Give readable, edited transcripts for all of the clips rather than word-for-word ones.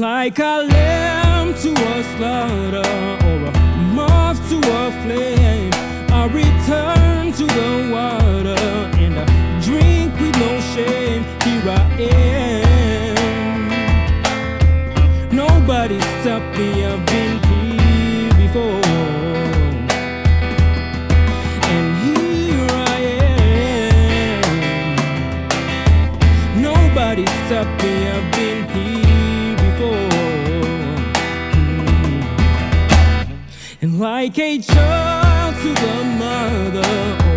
Like a lamb to a slaughter, or a moth to a flame, I return to the water and I drink with no shame. Here I am. Nobody stopped me, I've been here before. And here I am. Nobody stopped me, I've been here. And like a child to the mother, or a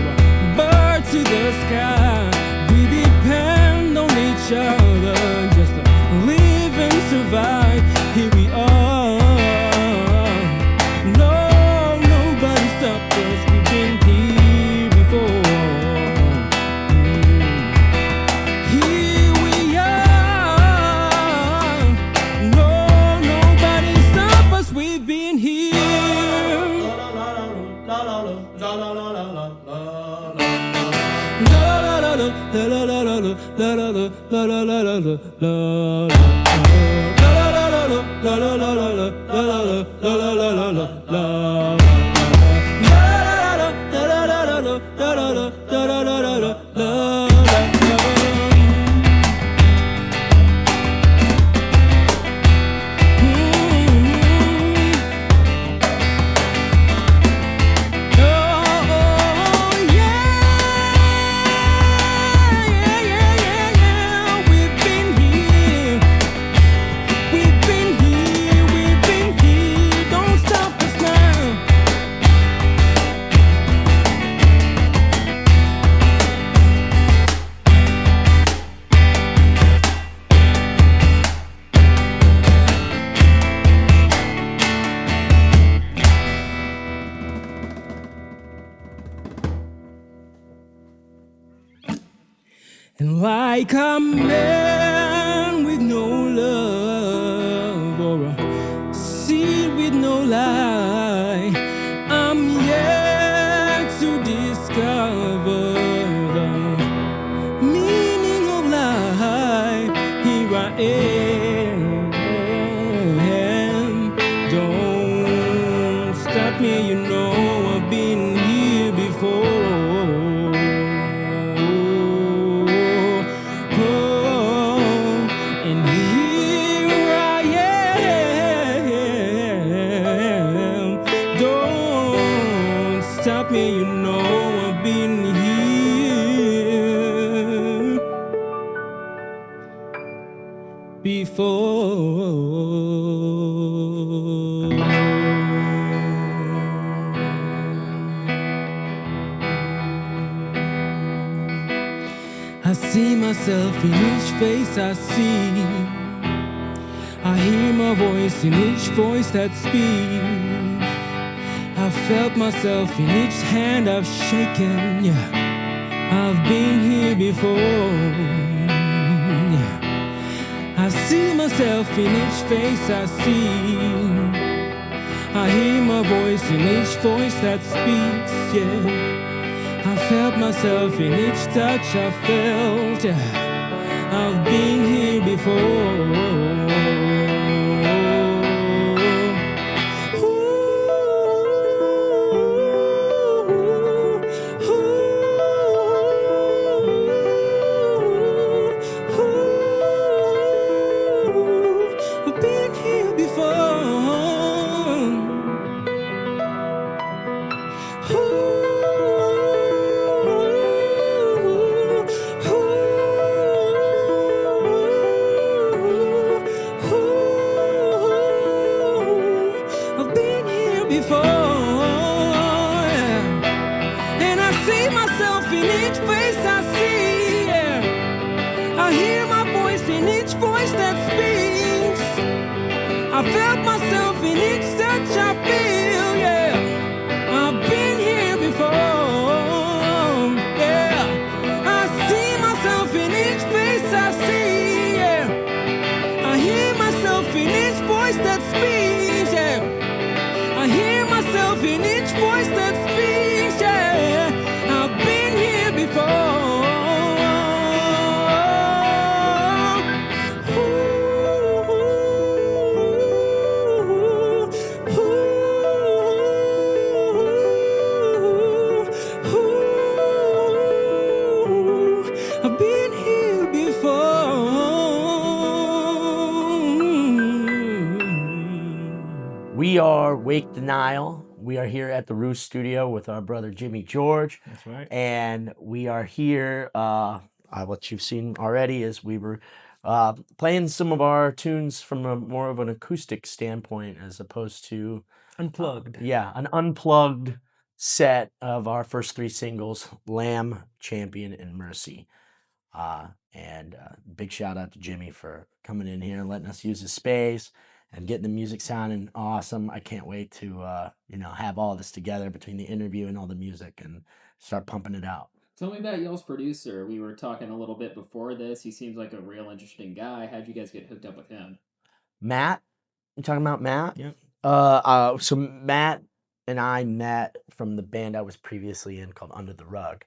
bird to the sky, we depend on each other just to live and survive. Here we are. No, nobody stopped us, we've been here before. Here we are. No, nobody stopped us, we've been here. And like a man with no love, or a seed with no light, I'm yet to discover the meaning of life. Here I am. Don't stop me, you know I've been here before. Stop me, you know I've been here before. I see myself in each face I see. I hear my voice in each voice that speaks. I felt myself in each hand I've shaken, yeah. I've been here before, yeah. I see myself in each face I see. I hear my voice in each voice that speaks, yeah. I felt myself in each touch I felt, yeah. I've been here before. I felt myself in each touch I feel, yeah. I've been here before, yeah. I see myself in each face I see, yeah. I hear myself in each voice that speaks, yeah. I hear myself in each voice that speaks, yeah. I've been here before. I've been here before. We are Wake the Nile. We are here at the Roost studio with our brother Jimmy George. That's right. And we are here. What you've seen already is we were playing some of our tunes from a more of an acoustic standpoint as opposed to Unplugged. an unplugged set of our first three singles: Lamb, Champion, and Mercy. And big shout out to Jimmy for coming in here and letting us use his space and getting the music sounding awesome. I can't wait to have all this together between the interview and all the music and start pumping it out. Tell me about y'all's producer. We were talking a little bit before this. He seems like a real interesting guy. How'd you guys get hooked up with him? Matt, you talking about Matt? Yep. So Matt and I met from the band I was previously in called Under the Rug.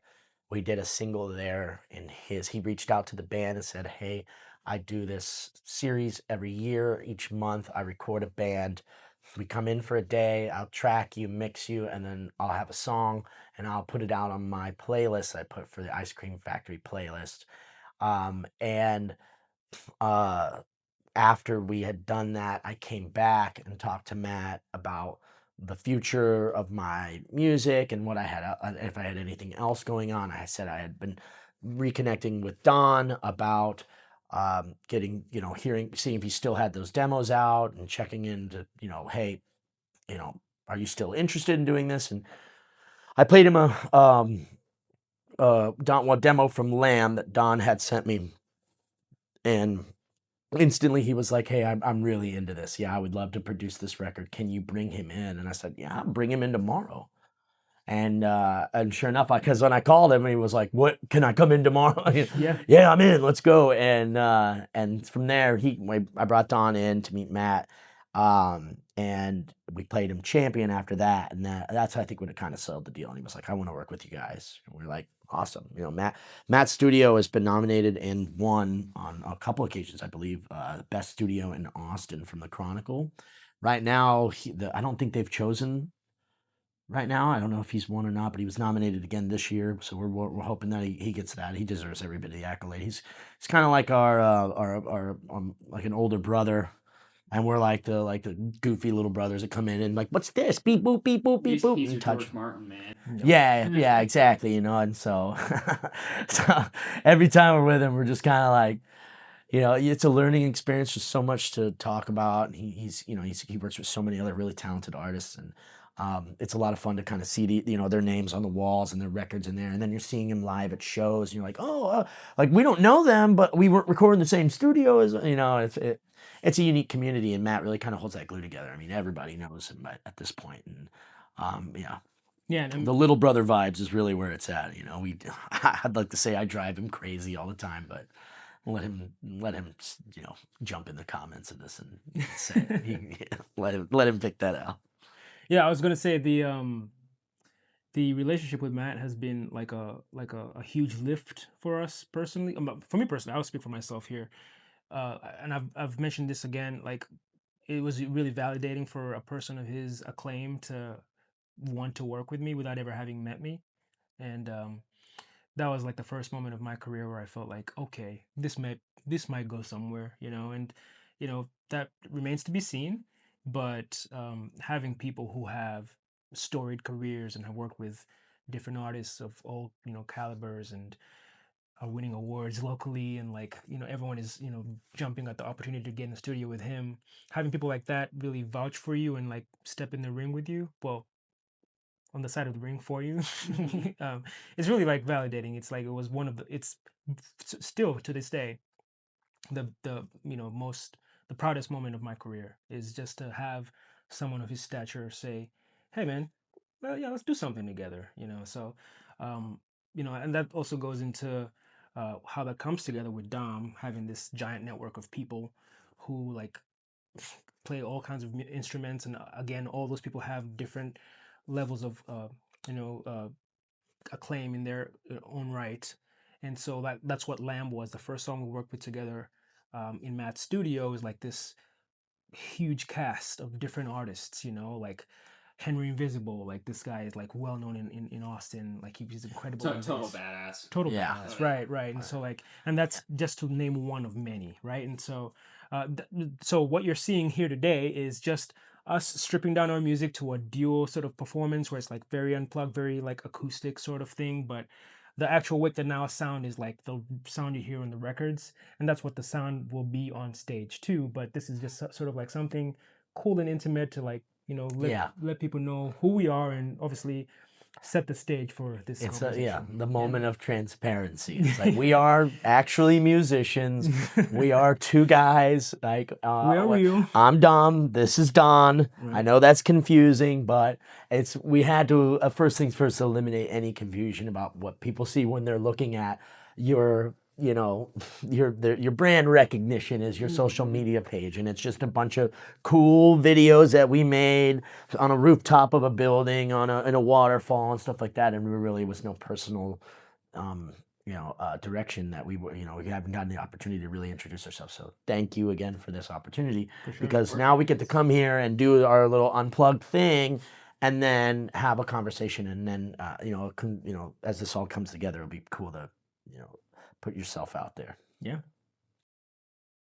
We did a single there, and he reached out to the band and said, "Hey, I do this series every year. Each month, I record a band. We come in for a day. I'll track you, mix you, and then I'll have a song, and I'll put it out on my playlist I put for the Ice Cream Factory playlist." And after we had done that, I came back and talked to Matt about the future of my music and what I had, if I had anything else going on. I said I had been reconnecting with Don about getting, seeing if he still had those demos out and checking in to, hey, are you still interested in doing this? And I played him a demo from Lamb that Don had sent me, and instantly he was like, "Hey, I'm really into this. Yeah, I would love to produce this record. Can you bring him in?" And I said, "Yeah, I'll bring him in tomorrow." And sure enough, because when I called him, he was like, "What? Can I come in tomorrow?" Yeah. Yeah, I'm in. Let's go. And from there, I brought Don in to meet Matt, and we played him Champion after that, and that's I think when it kind of settled the deal. And he was like, "I want to work with you guys." And we're like, "Awesome." Matt's studio has been nominated and won on a couple occasions, I believe, best studio in Austin from the Chronicle. Right now, I don't think they've chosen. Right now, I don't know if he's won or not, but he was nominated again this year, so we're hoping that he gets that. He deserves every bit of the accolade. He's kind of like our like an older brother, and we're like the goofy little brothers that come in and like, "What's this? Beep boop beep boop beep boop." He's And your touch. George Martin, man. Yeah, exactly. And so, so every time we're with him, we're just kind of like, it's a learning experience. Just so much to talk about. And he works with so many other really talented artists, and it's a lot of fun to kind of see their names on the walls and their records in there. And then you're seeing them live at shows, and you're like, oh, like we don't know them, but we weren't recording the same studio as it's a unique community, and Matt really kind of holds that glue together. I mean, everybody knows him at this point, and yeah. Yeah. The little brother vibes is really where it's at. I'd like to say I drive him crazy all the time, but let him jump in the comments of this and say it. Let him pick that out. Yeah, I was gonna say the relationship with Matt has been like a huge lift for us personally. For me personally, I'll speak for myself here. And I've mentioned this again. Like, it was really validating for a person of his acclaim to want to work with me without ever having met me, and that was like the first moment of my career where I felt like, okay, this might go somewhere, and that remains to be seen. But having people who have storied careers and have worked with different artists of all calibers and are winning awards locally, and like everyone is jumping at the opportunity to get in the studio with him, having people like that really vouch for you and like step in the ring with you, well, on the side of the ring for you. It's really like validating. It's like it was one of the it's still to this day the most the proudest moment of my career is just to have someone of his stature say, "Hey, man, well, yeah, let's do something together." So um, and that also goes into how that comes together with Dom having this giant network of people who like play all kinds of instruments, and again, all those people have different levels of you know uh, acclaim in their own right. And so that's what Lamb was. The first song we worked with together in Matt's studio is like this huge cast of different artists, like Henry Invisible. Like this guy is like well known in Austin. Like he's incredible on Total bass. badass. Total Yeah. badass, Oh, yeah. right. And so like, and that's just to name one of many, right? And so, so what you're seeing here today is just us stripping down our music to a duo sort of performance where it's like very unplugged, very like acoustic sort of thing. But the actual Wake the Nile sound is like the sound you hear on the records, and that's what the sound will be on stage too. But this is just sort of like something cool and intimate to like let Yeah. let people know who we are, and obviously set the stage for this It's conversation. the moment of transparency. It's like we are actually musicians. We are two guys. Like We are real. I'm Dom. This is Don. I Right. know that's confusing, but we had to first things first eliminate any confusion about what people see when they're looking at your your brand recognition is your social media page, and it's just a bunch of cool videos that we made on a rooftop of a building in a waterfall and stuff like that, and there really was no personal direction that we haven't gotten the opportunity to really introduce ourselves. So thank you again for this opportunity, For sure. because now we get to come here and do our little unplugged thing and then have a conversation, and then as this all comes together, it'll be cool to put yourself out there. Yeah.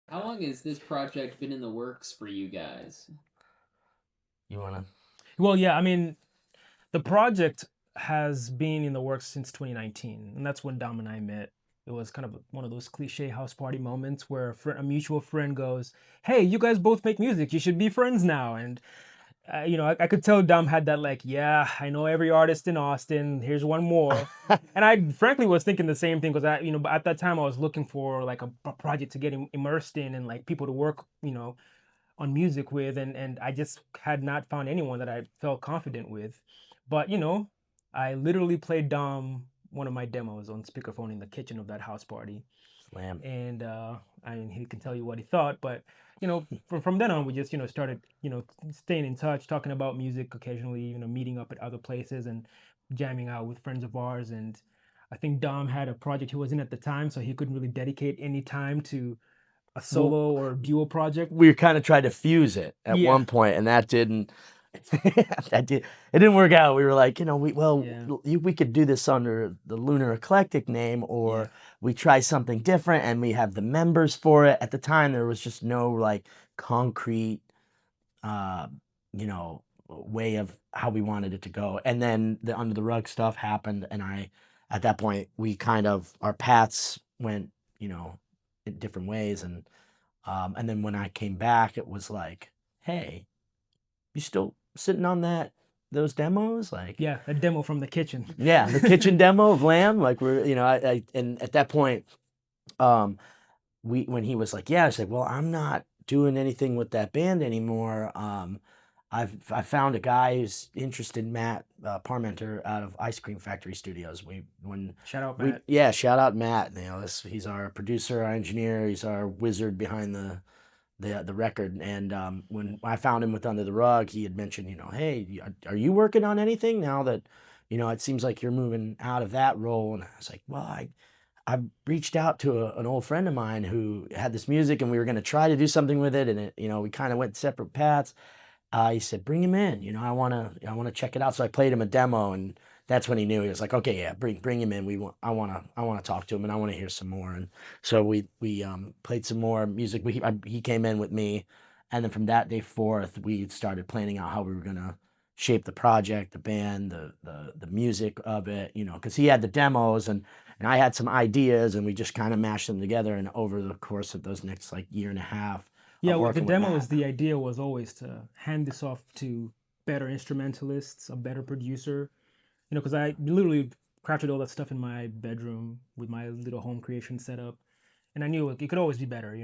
How long has this project been in the works for you guys? You wanna? Well, yeah, I mean, the project has been in the works since 2019, and that's when Dom and I met. It was kind of one of those cliche house party moments where a mutual friend goes, "Hey, you guys both make music. You should be friends now." And I could tell Dom had that like, "Yeah, I know every artist in Austin. Here's one more." And I frankly was thinking the same thing because at that time I was looking for like a project to get immersed in and like people to work, on music with, and I just had not found anyone that I felt confident with. But I literally played Dom one of my demos on speakerphone in the kitchen of that house party, Slam. and I mean he can tell you what he thought, but from then on we just started staying in touch, talking about music occasionally, meeting up at other places and jamming out with friends of ours. And I think Dom had a project he was in at the time, so he couldn't really dedicate any time to a Well, solo or duo project. we kind of tried to fuse it at Yeah. one point, and that didn't. It didn't work out. We were like, Yeah. we could do this under the Lunar Eclectic name, or Yeah. we try something different, and we have the members for it. At the time, there was just no like concrete, uh, way of how we wanted it to go. And then the under the rug stuff happened, and at that point, we kind of our paths went, in different ways, and then when I came back, it was like, hey, you still sitting on those demos? Like, Yeah, a demo from the kitchen. yeah, the kitchen demo of Lamb. Like and at that point, um, when he was like, yeah, I said, well, I'm not doing anything with that band anymore. I found a guy who's interested, Matt Parmenter out of Ice Cream Factory Studios. Shout out Matt. Shout out Matt. He's our producer, our engineer. He's our wizard behind the record. And when I found him with Under the Rug, he had mentioned, hey, are you working on anything now that, it seems like you're moving out of that role? And I was like, well, I reached out to an old friend of mine who had this music, and we were going to try to do something with it. And we kind of went separate paths. He said, bring him in. I want to check it out. So I played him a demo, and that's when he knew. He was like, okay, yeah, bring him in. I want to talk to him, and I want to hear some more. And so we played some more music. He came in with me, and then from that day forth, we started planning out how we were gonna shape the project, the band, the music of it. Because he had the demos, and I had some ideas, and we just kind of mashed them together. And over the course of those next like year and a half Yeah, of with the working with demos, Matt. the idea was always to hand this off to better instrumentalists, a better producer. Because I literally crafted all that stuff in my bedroom with my little home creation setup. and I knew it could always be better,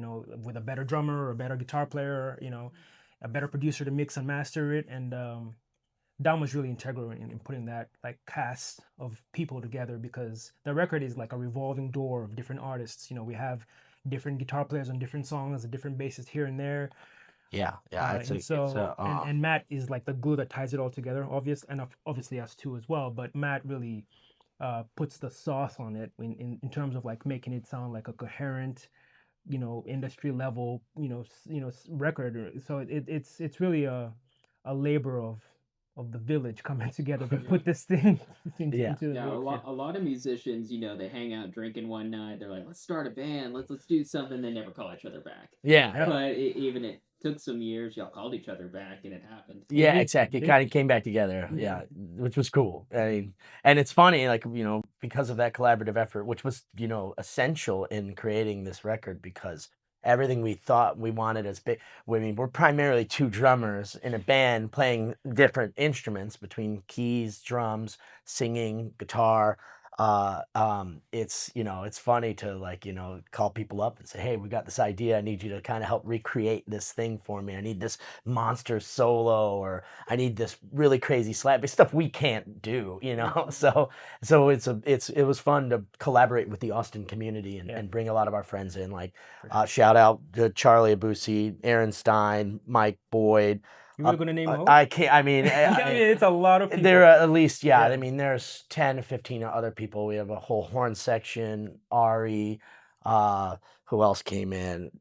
with a better drummer or a better guitar player, a better producer to mix and master it. And Dom was really integral in putting that like cast of people together, because the record is like a revolving door of different artists. We have different guitar players on different songs, a different bassist here and there. Yeah, And so and Matt is like the glue that ties it all together, and obviously us too as well. But Matt really puts the sauce on it in terms of like making it sound like a coherent, industry level, record. So it's really a labor of the village coming together to put this thing into the Yeah, world. a lot of musicians, they hang out drinking one night. They're like, let's start a band. Let's do something. They never call each other back. Yeah. But even it took some years. Y'all called each other back, and it happened. Yeah, exactly. It kind of came back together. Yeah, which was cool. I mean, and it's funny, like, because of that collaborative effort, which was, essential in creating this record, because everything we thought we wanted as big, I mean, we're primarily two drummers in a band playing different instruments between keys, drums, singing, guitar. It's funny to, like, call people up and say, hey, we got this idea. I need you to kind of help recreate this thing for me. I need this monster solo, or I need this really crazy slap stuff we can't do, so it was fun to collaborate with the Austin community and bring a lot of our friends in, like shout out to Charlie Abusi, Aaron Stein, Mike Boyd. You really gonna name them? I can't. I mean, it's a lot of people. There are at least, I mean, there's 10 to 15 other people. We have a whole horn section. Ari, who else came in?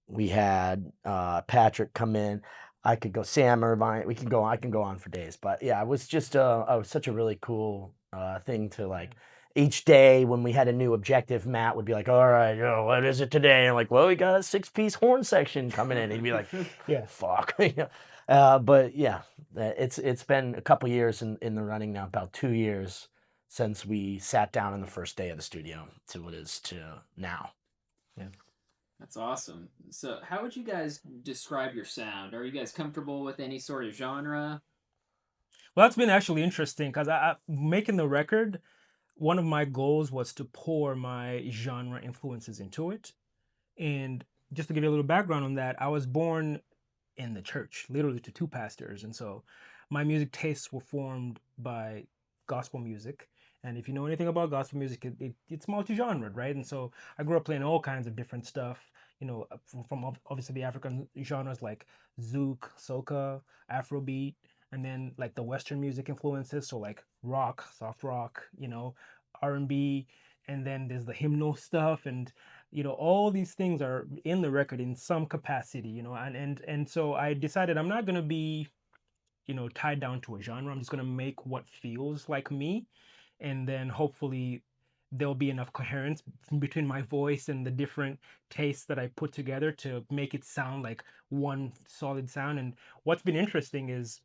We had Patrick come in. I could go Sam Irvine. I can go on for days. But yeah, it was just such a really cool thing to, like, each day when we had a new objective, Matt would be like, all right, what is it today? And I'm like, well, we got a 6-piece horn section coming in. He'd be like, yeah, fuck. But yeah, it's been a couple years in the running now, about 2 years since we sat down on the first day of the studio to what is to now. Yeah. That's awesome. So, how would you guys describe your sound? Are you guys comfortable with any sort of genre? Well, that's been actually interesting, because I making the record, one of my goals was to pour my genre influences into it. And just to give you a little background on that, I was born in the church, literally to two pastors. And so my music tastes were formed by gospel music. And if you know anything about gospel music, it's multi-genred, right? And so I grew up playing all kinds of different stuff, from obviously the African genres like zouk, soca, Afrobeat, and then like the Western music influences, so like rock, soft rock, R&B, and then there's the hymnal stuff, and all these things are in the record in some capacity, and so I decided I'm not going to be tied down to a genre. I'm just going to make what feels like me, and then hopefully there'll be enough coherence between my voice and the different tastes that I put together to make it sound like one solid sound. And what's been interesting is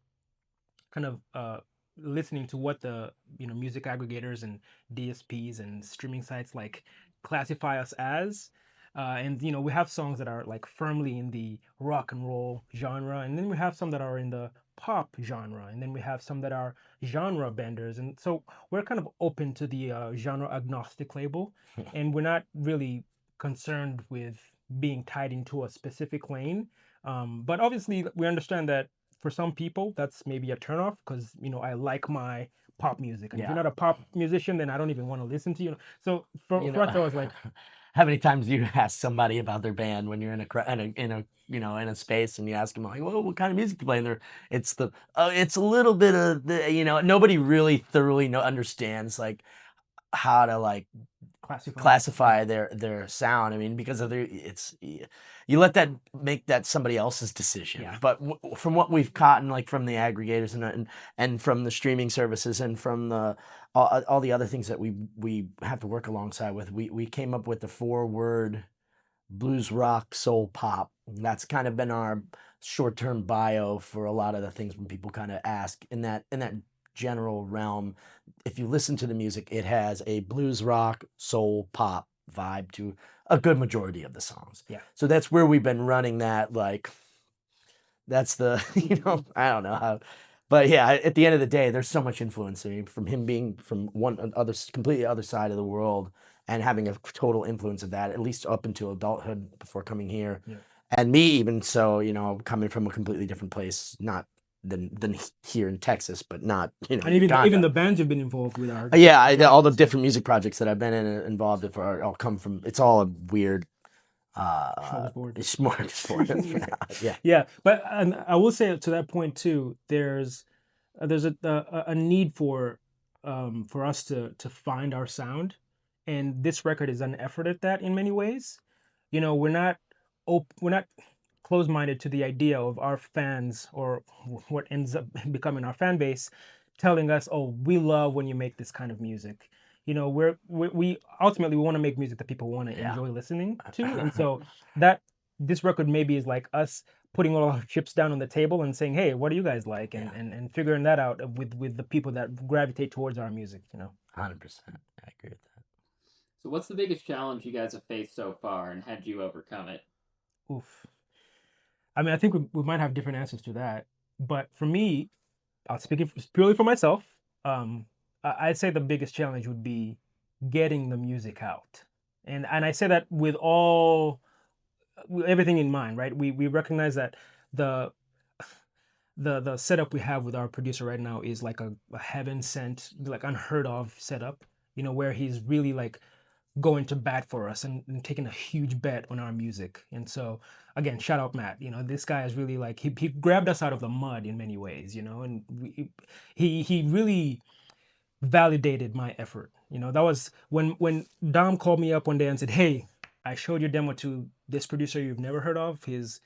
kind of listening to what the music aggregators and DSPs and streaming sites like classify us as. And we have songs that are like firmly in the rock and roll genre, and then we have some that are in the pop genre, and then we have some that are genre benders. And so we're kind of open to the genre agnostic label, and we're not really concerned with being tied into a specific lane. But obviously, we understand that for some people that's maybe a turnoff, because I like my pop music, and if you're not a pop musician, then I don't even want to listen to you. So for us, I was like, how many times do you ask somebody about their band when you're in a space, and you ask them, like, well, what kind of music do you play? And it's a little bit of the, nobody really thoroughly understands, like, how to, like, classify their sound. I mean, because of you let that make that somebody else's decision. Yeah. But from what we've gotten, like, from the aggregators and from the streaming services and from all the other things that we have to work alongside with, we came up with the 4-word blues rock soul pop. And that's kind of been our short-term bio for a lot of the things when people kind of ask in that general realm. If you listen to the music, it has a blues rock soul pop vibe to a good majority of the songs. Yeah. So that's where we've been running that, like, that's the I don't know how, but yeah, at the end of the day, there's so much influence. I mean, from him being from completely other side of the world, and having a total influence of that, at least up until adulthood before coming here. Yeah. And me even so, coming from a completely different place, not than here in Texas, but not, And even Uganda. the bands you've been involved with are Yeah, all the different music projects that I've been involved in all come from. It's all a weird smorgasbord. smorgasbord. Yeah. Yeah, but and I will say to that point too, there's a need for us to find our sound, and this record is an effort at that in many ways. We're not we're not closed-minded to the idea of our fans or what ends up becoming our fan base telling us, "Oh, we love when you make this kind of music." We ultimately we want to make music that people want to Yeah. enjoy listening to, and so that this record maybe is like us putting all our chips down on the table and saying, "Hey, what do you guys like?" and Yeah. and figuring that out with the people that gravitate towards our music. 100%. I agree with that. So, what's the biggest challenge you guys have faced so far, and how did you overcome it? Oof. I mean, I think we might have different answers to that, but for me, I'll speak purely for myself. I'd say the biggest challenge would be getting the music out, and I say that with everything in mind, right? We recognize that the the setup we have with our producer right now is like a heaven sent, like unheard of setup. Where he's really like going to bat for us and taking a huge bet on our music. And so again, shout out Matt. This guy is really like he grabbed us out of the mud in many ways. And he really validated my effort. That was when Dom called me up one day and said, "Hey, I showed your demo to this producer you've never heard of. He's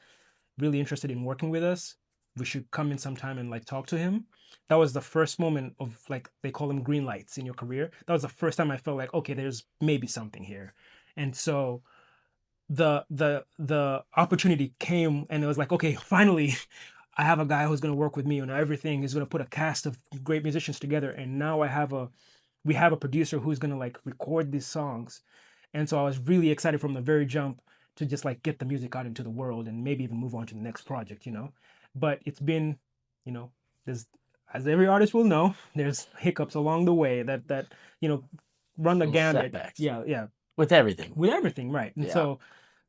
really interested in working with us. We should come in sometime and like talk to him." That was the first moment of, like, they call them green lights in your career. That was the first time I felt like, okay, there's maybe something here. And so the opportunity came, and it was like, okay, finally I have a guy who's going to work with me on everything. He's going to put a cast of great musicians together, and now we have a producer who's going to like record these songs. And so I was really excited from the very jump to just like get the music out into the world and maybe even move on to the next project. But it's been, there's, as every artist will know, there's hiccups along the way that run the Little gambit. setbacks. Yeah. With everything. With everything, right? And Yeah. so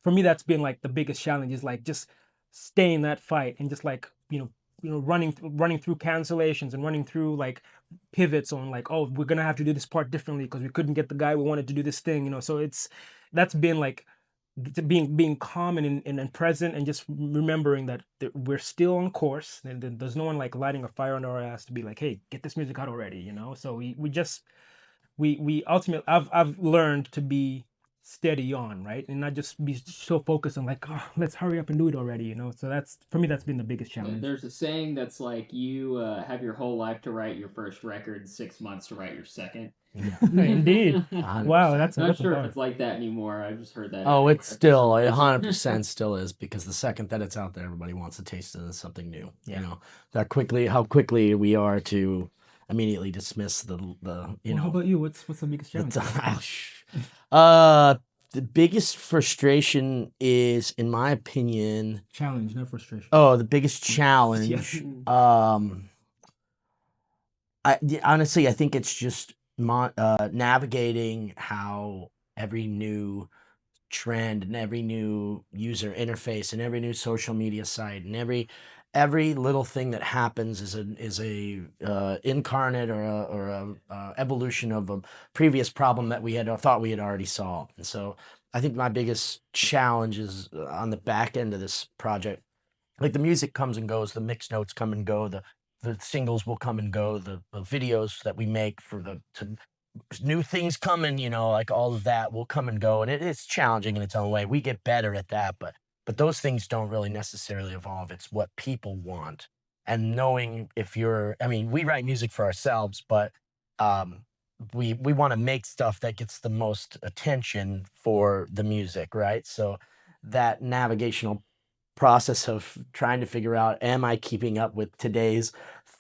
for me, that's been like the biggest challenge, is like just staying that fight and just like running through cancellations and running through like pivots on like, oh, we're gonna have to do this part differently because we couldn't get the guy we wanted to do this thing. So that's been like being calm and present, and just remembering that we're still on course, and there's no one like lighting a fire under our ass to be like, hey, get this music out already. So we ultimately, I've learned to be steady on, right, and not just be so focused on like, oh, let's hurry up and do it already. So that's, for me, that's been the biggest challenge. There's a saying that's like, you have your whole life to write your first record, 6 months to write your second. Yeah. Indeed. Wow, that's I'm not sure a if it's like that anymore. I've just heard that. Oh, everywhere. it's still 100% still is, because the second that it's out there, everybody wants to taste it as something new. Yeah. How quickly we are to immediately dismiss the Well, how about you? What's the biggest challenge? The biggest frustration is, in my opinion, Challenge, not frustration. Oh, the biggest challenge. Honestly, I think it's just navigating how every new trend and every new user interface and every new social media site and every little thing that happens is a incarnate or a evolution of a previous problem that we had thought we had already solved. And so I think my biggest challenge is on the back end of this project. Like, the music comes and goes, the mix notes come and go, the singles will come and go, the videos that we make for new things coming, like all of that will come and go, and it's challenging in its own way. We get better at that, but those things don't really necessarily evolve. It's what people want, and knowing we write music for ourselves, but we want to make stuff that gets the most attention for the music, right? So that navigational process of trying to figure out, am I keeping up with today's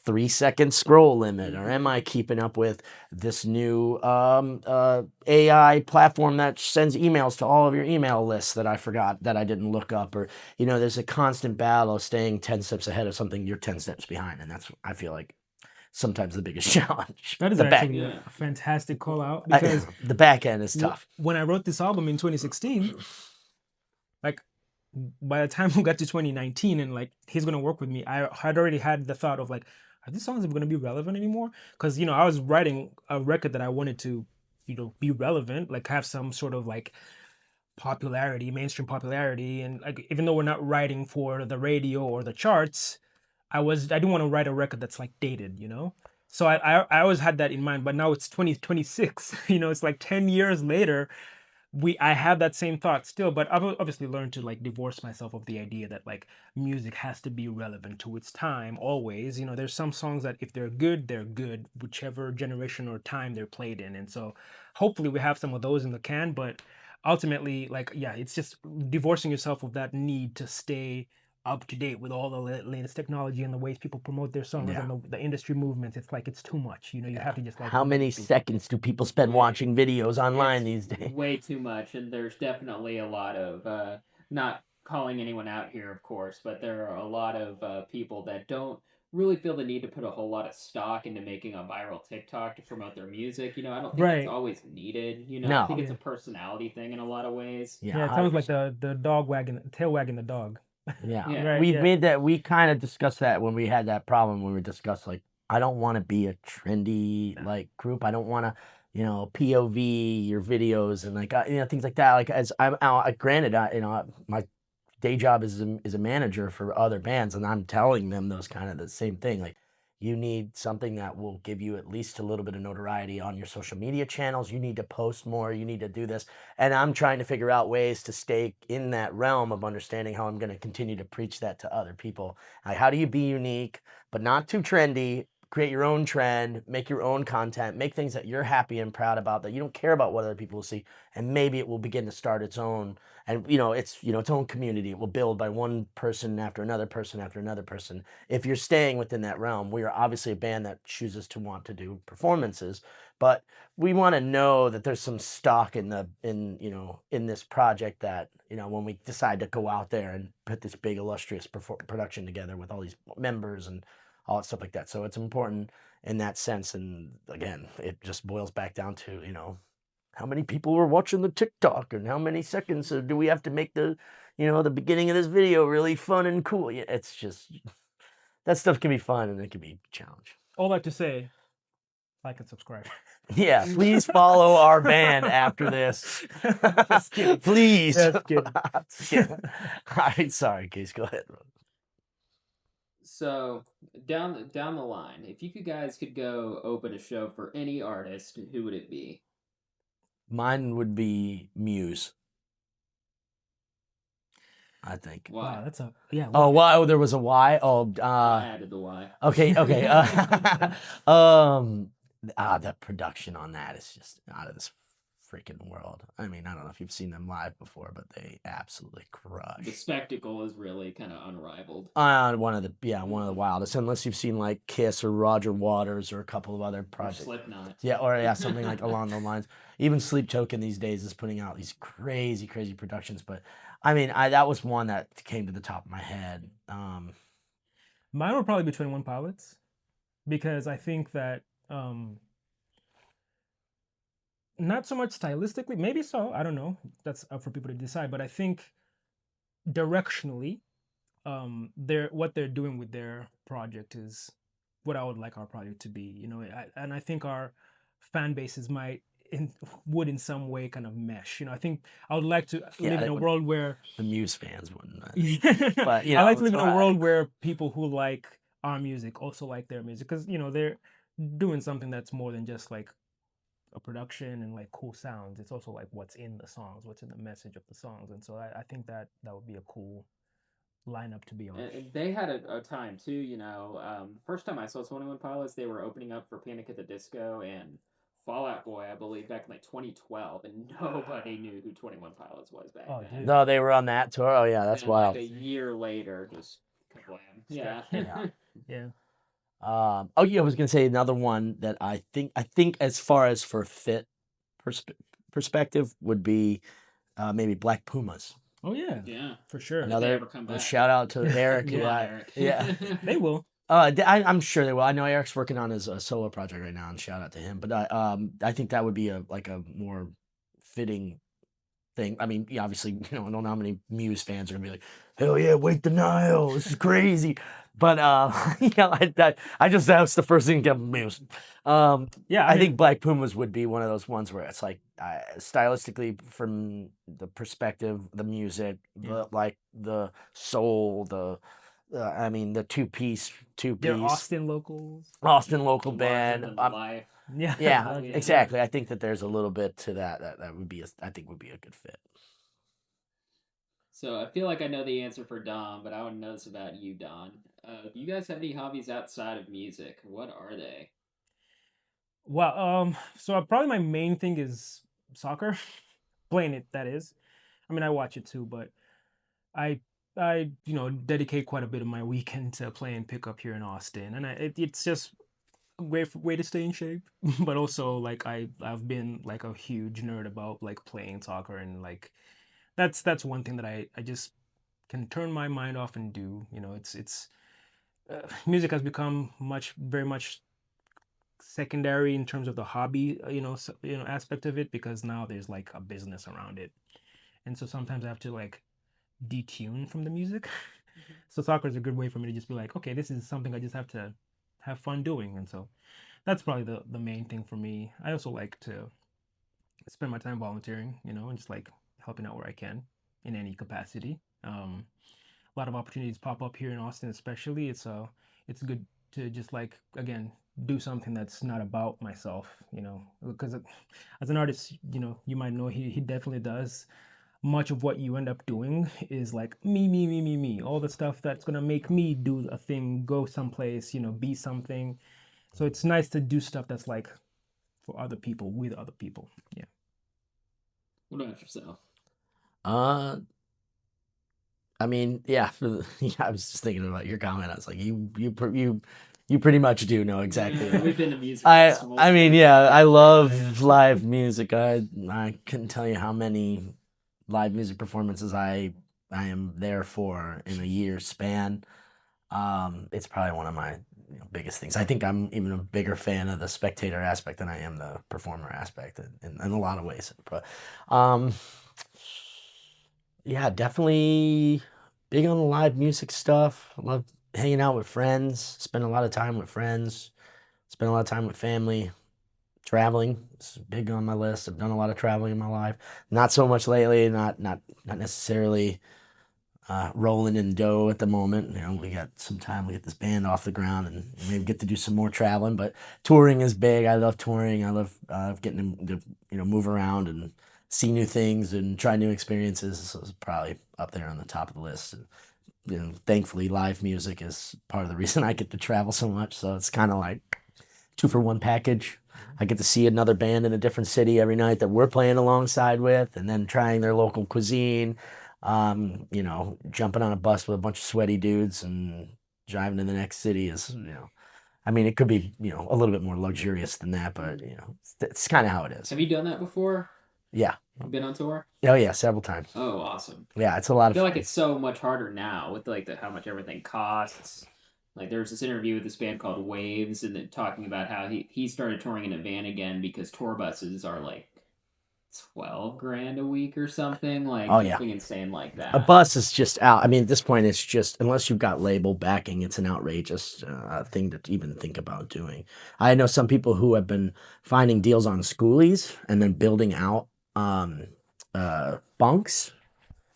3-second scroll limit, or am I keeping up with this new AI platform that sends emails to all of your email lists that I forgot, that I didn't look up, or there's a constant battle of staying 10 steps ahead of something you're 10 steps behind. And that's, I feel like sometimes the biggest challenge. That is the back, actually a fantastic call out because the back end is tough. when I wrote this album in 2016, like by the time we got to 2019 and like he's gonna work with me, I had already had the thought of like, are these songs even gonna be relevant anymore? Because I was writing a record that I wanted to, be relevant, like have some sort of like popularity, mainstream popularity, and like even though we're not writing for the radio or the charts, I didn't want to write a record that's like dated, So I always had that in mind, but now it's 2026, it's like 10 years later. I have that same thought still, but I've obviously learned to like divorce myself of the idea that like music has to be relevant to its time always. There's some songs that if they're good, whichever generation or time they're played in. And so hopefully we have some of those in the can, but ultimately, like, yeah, it's just divorcing yourself of that need to stay up to date with all the latest technology and the ways people promote their songs Yeah. and the industry movements. It's like it's too much. You have to just like How many seconds do people spend watching videos online these days? Way too much, and there's definitely a lot of not calling anyone out here, of course, but there are a lot of people that don't really feel the need to put a whole lot of stock into making a viral TikTok to promote their music. I don't think that's Right. always needed. I No. think it's Yeah. a personality thing in a lot of ways. Yeah, it's almost like the tail wagging the dog. Yeah. Yeah. Right, We've yeah. made that. We kind of discussed that when we had that problem when we discussed like I don't want to be a trendy like group. I don't want to, POV your videos and like things like that. Like as I'm out, granted, my day job is a manager for other bands, and I'm telling them those kind of the same thing. Like you need something that will give you at least a little bit of notoriety on your social media channels. You need to post more. You need to do this. And I'm trying to figure out ways to stay in that realm of understanding how I'm going to continue to preach that to other people. Like, how do you be unique, but not too trendy? Create your own trend, make your own content, make things that you're happy and proud about, that you don't care about what other people will see, and maybe it will begin to start its own. And it's its own community. It will build by one person after another person after another person. If you're staying within that realm, we are obviously a band that chooses to want to do performances, but we want to know that there's some stock in this project that when we decide to go out there and put this big illustrious production together with all these members and all that stuff like that. So it's important in that sense. And again, it just boils back down to how many people are watching the TikTok and how many seconds do we have to make the beginning of this video really fun and cool. It's just that stuff can be fun and it can be a challenge. All that to say, like and subscribe. Yeah, please follow our band after this. Just kidding. Please. Just kidding. All right, sorry, Case. Go ahead. So down the line, if you guys could go open a show for any artist, who would it be? Mine would be Muse. I think. Why? Wow, that's a yeah. Oh, why? Oh, there was a why. Oh, I added the why. Okay. The production on that is just out of this freaking world. I mean, I don't know if you've seen them live before, but they absolutely crush. The spectacle is really kind of unrivaled. One of the wildest. Unless you've seen like Kiss or Roger Waters or a couple of other projects. Or Slipknot. Yeah, or something like along those lines. Even Sleep Token these days is putting out these crazy, crazy productions. But I mean, that was one that came to the top of my head. Mine would probably be 21 Pilots, because I think that not so much stylistically, maybe so, I don't know. That's up for people to decide. But I think directionally, what they're doing with their project is what I would like our project to be. And I think our fan bases would in some way kind of mesh. I think I would like to live in a world where the Muse fans wouldn't. But I like to live in a world where people who like our music also like their music, because they're doing something that's more than just like a production and like cool sounds. It's also like what's in the songs, what's in the message of the songs. And so I think that would be a cool lineup to be on. And they had a time too, first time I saw 21 Pilots, they were opening up for Panic at the Disco and Fall Out Boy, I believe, back in like 2012, and nobody knew who 21 Pilots was back then. No, they were on that tour. Oh yeah, that's wild. Like a year later, just kablam. Yeah. Yeah. I was gonna say another one that I think as far as for fit perspective would be maybe Black Pumas. Oh yeah, yeah, for sure. Another shout out to Eric. Eric. Yeah, they will. I'm sure they will. I know Eric's working on his solo project right now, and shout out to him. But I think that would be a more fitting thing. I mean, yeah, obviously, I don't know how many Muse fans are gonna be like, "Hell yeah, Wake the Nile, this is crazy." But I just that's the first thing to get Muse. Yeah, I think Black Pumas would be one of those ones where it's like stylistically, from the perspective, the music, the soul, the two they're piece Austin locals. Austin local Larger band. than life. Yeah, Yeah, like- yeah. exactly. I think that there's a little bit to that would be I think would be a good fit. So I feel like I know the answer for Don, but I want to know this about you, Don. Do you guys have any hobbies outside of music? What are they? Well, so probably my main thing is soccer, playing it. That is, I mean, I watch it too, but I dedicate quite a bit of my weekend to playing pickup here in Austin, and it's just a way to stay in shape. But also, like I've been like a huge nerd about like playing soccer, and like that's one thing that I just can turn my mind off and do. It's music has become very much secondary in terms of the hobby, aspect of it, because now there's like a business around it, and so sometimes I have to like detune from the music. So soccer is a good way for me to just be like, okay, this is something I just have to have fun doing, and so that's probably the main thing for me. I also like to spend my time volunteering, and just like helping out where I can in any capacity. A lot of opportunities pop up here in Austin, especially. It's good to just like again do something that's not about myself, because as an artist, you might know he definitely does. Much of what you end up doing is like me, me, me, me, me. All the stuff that's gonna make me do a thing, go someplace, be something. So it's nice to do stuff that's like for other people, with other people. Yeah. What about yourself? Uh, I mean, yeah, yeah. I was just thinking about your comment. I was like, you pretty much do know exactly. Yeah, we've been to music I festivals. I mean, yeah, I love live music. I couldn't tell you how many live music performances I am there for in a year span. It's probably one of my biggest things. I think I'm even a bigger fan of the spectator aspect than I am the performer aspect in a lot of ways. But yeah, definitely big on the live music stuff. I love hanging out with friends, spend a lot of time with friends, spend a lot of time with family. Traveling is big on my list. I've done a lot of traveling in my life. Not so much lately, not necessarily rolling in dough at the moment. We got some time. We get this band off the ground, and maybe get to do some more traveling. But touring is big. I love touring. I love getting to move around and see new things and try new experiences. So it's probably up there on the top of the list. And thankfully, live music is part of the reason I get to travel so much. So it's kind of like 2-for-1 package. I get to see another band in a different city every night that we're playing alongside with, and then trying their local cuisine. Jumping on a bus with a bunch of sweaty dudes and driving to the next city is, I mean, it could be, a little bit more luxurious than that, but it's kind of how it is. Have you done that before? Yeah. Been on tour? Oh yeah, several times. Oh, awesome. Yeah, it's a lot I of feel fun. like it's so much harder now with like how much everything costs. Like there was this interview with this band called Waves, and then talking about how he started touring in a van again because tour buses are like 12 grand a week or something, like Oh, yeah. something insane like that. A bus is just out. I mean, at this point, it's just, unless you've got label backing, it's an outrageous thing to even think about doing. I know some people who have been finding deals on schoolies and then building out bunks,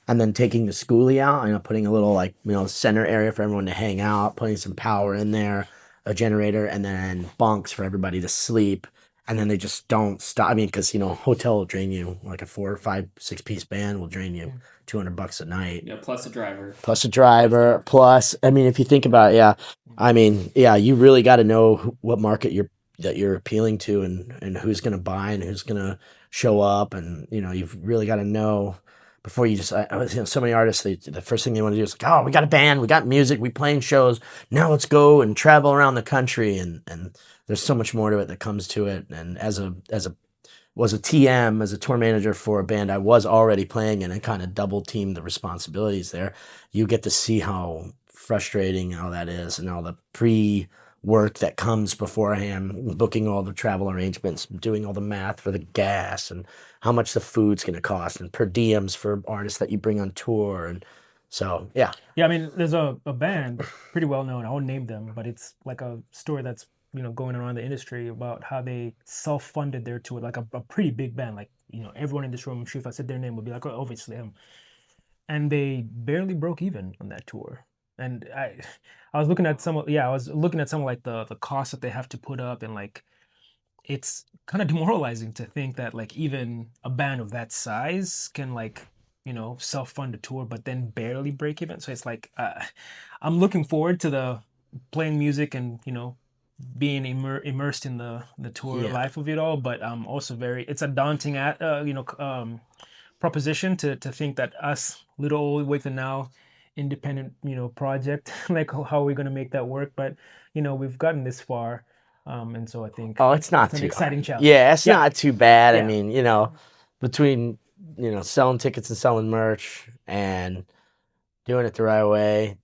and then taking the schoolie out and putting a little center area for everyone to hang out, putting some power in there, a generator, and then bunks for everybody to sleep. And then they just don't stop. I mean, because hotel will drain you, like a 4 or 5, 6-piece band will drain you $200 a night. Yeah, plus a driver. Plus a driver. Plus, I mean, if you think about it, yeah, I mean, yeah, you really got to know what market you're appealing to, and who's going to buy and who's going to show up, and you've really got to know before you just. So many artists, the first thing they want to do is like, oh, we got a band, we got music, we playing shows. Now let's go and travel around the country, and there's so much more to it that comes to it. And as a TM, as a tour manager for a band I was already playing in, and kind of double teamed the responsibilities there, you get to see how frustrating how that is, and all the pre-work that comes beforehand, booking all the travel arrangements, doing all the math for the gas, and how much the food's going to cost, and per diems for artists that you bring on tour. And so, yeah. Yeah, I mean, there's a band pretty well known. I won't name them, but it's like a story that's going around the industry about how they self-funded their tour, like a pretty big band. Like everyone in this room, I'm sure if I said their name would be like, oh, obviously them. And they barely broke even on that tour. And I was looking at some of like the costs that they have to put up, and like it's kind of demoralizing to think that like even a band of that size can like self-fund a tour but then barely break even. So it's like I'm looking forward to the playing music and being immersed in the tour life of it all, but also it's a daunting proposition to think that us little old Wake the Nile independent project, like how are we going to make that work. But we've gotten this far, and so I think it's not an too exciting hard. challenge. Yeah, it's not too bad. Yeah. I mean, between selling tickets and selling merch and doing it the right way,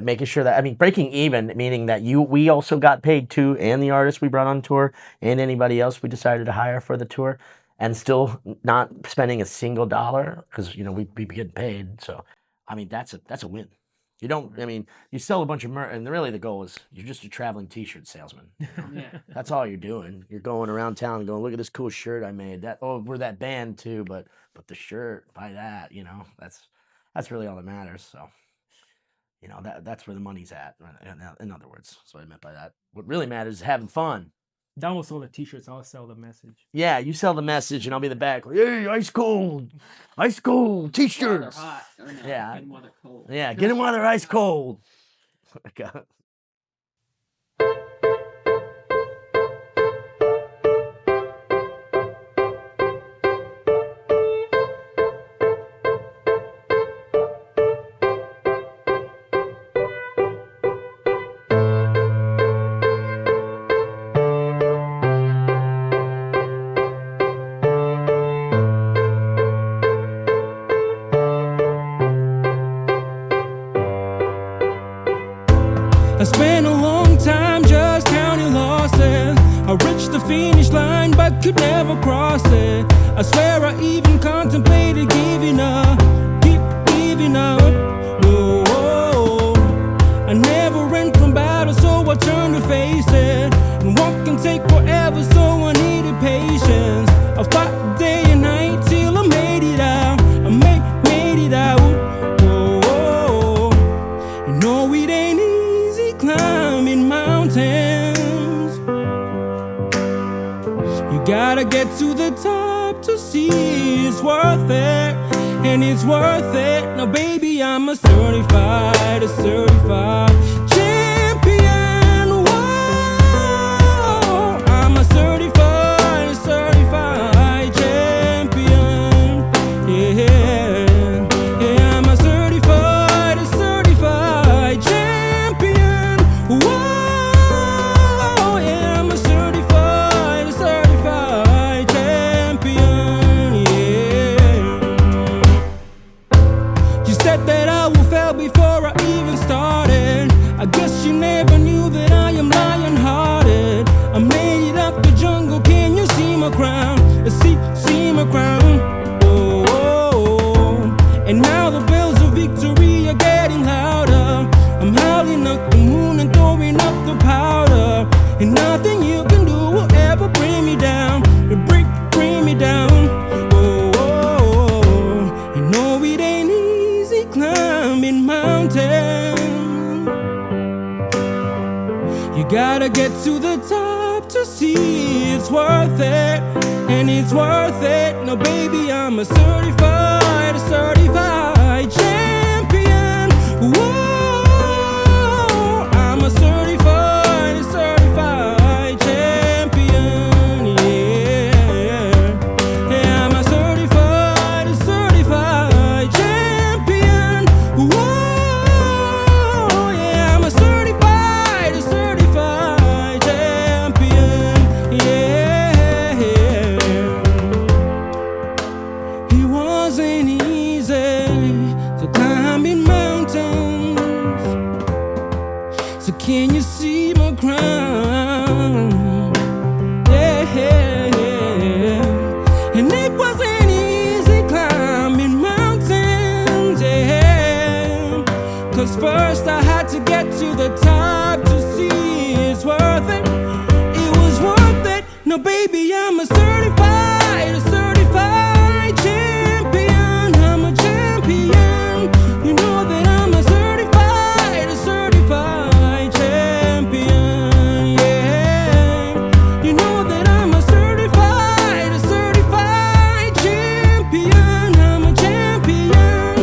making sure that, breaking even, meaning that we also got paid too, and the artists we brought on tour and anybody else we decided to hire for the tour, and still not spending a single dollar because we getting paid. So that's a win. You don't, you sell a bunch of merch, and really the goal is you're just a traveling t-shirt salesman. Yeah. That's all you're doing. You're going around town going, look at this cool shirt I made. We're that band too, but the shirt, buy that, that's really all that matters. So, that's where the money's at. In other words, that's what I meant by that. What really matters is having fun. Don will sell the t-shirts, I'll sell the message. Yeah, you sell the message, and I'll be the back. Hey, ice cold t-shirts. While they're hot. Or no, Yeah. get them while they're cold. Yeah, get them while they're ice cold. God. I spent a long time just counting losses. I reached the finish line but could never cross it. I swear I even contemplated giving up, giving up. Whoa, whoa. I never ran from battle, so I turned to face it. And what can take forever, so I needed patience. I fought day and night till I made it out. I made it out. Whoa, whoa. You know it ain't easy climbing mountains. You gotta get to the top to see it's worth it, and it's worth it. Now baby, I'm a certified champion. Whoa, I'm a certified champion. Yeah, yeah, I'm a certified champion. Whoa, yeah, I'm a certified champion. Yeah. You said that I would fail before I even started. I guess you never knew that I am lion-hearted. I made it out the jungle, can you see my crown? See my crown. Oh, oh, oh. And now the bells of victory are getting louder. I'm howling up the moon and throwing up the powder. And nothing you can do will ever bring me down. Bring me down. Oh, oh, oh. You know it ain't easy climbing mountains. You gotta get to the top to see it's worth it, and it's worth it. Now baby, I'm a certified champion. Whoa, I'm a certified champion. Yeah, yeah, I'm a certified champion. Whoa, yeah, I'm a certified champion. Yeah, it wasn't easy. Can you see my crown? Yeah, and it wasn't easy climbing mountains, yeah. 'Cause first I had to get to the top to see it's worth it. It was worth it. No, baby, I'm a certified champion. I'm a champion. You know that I'm a certified champion. Yeah, you know that I'm a certified champion. I'm a champion.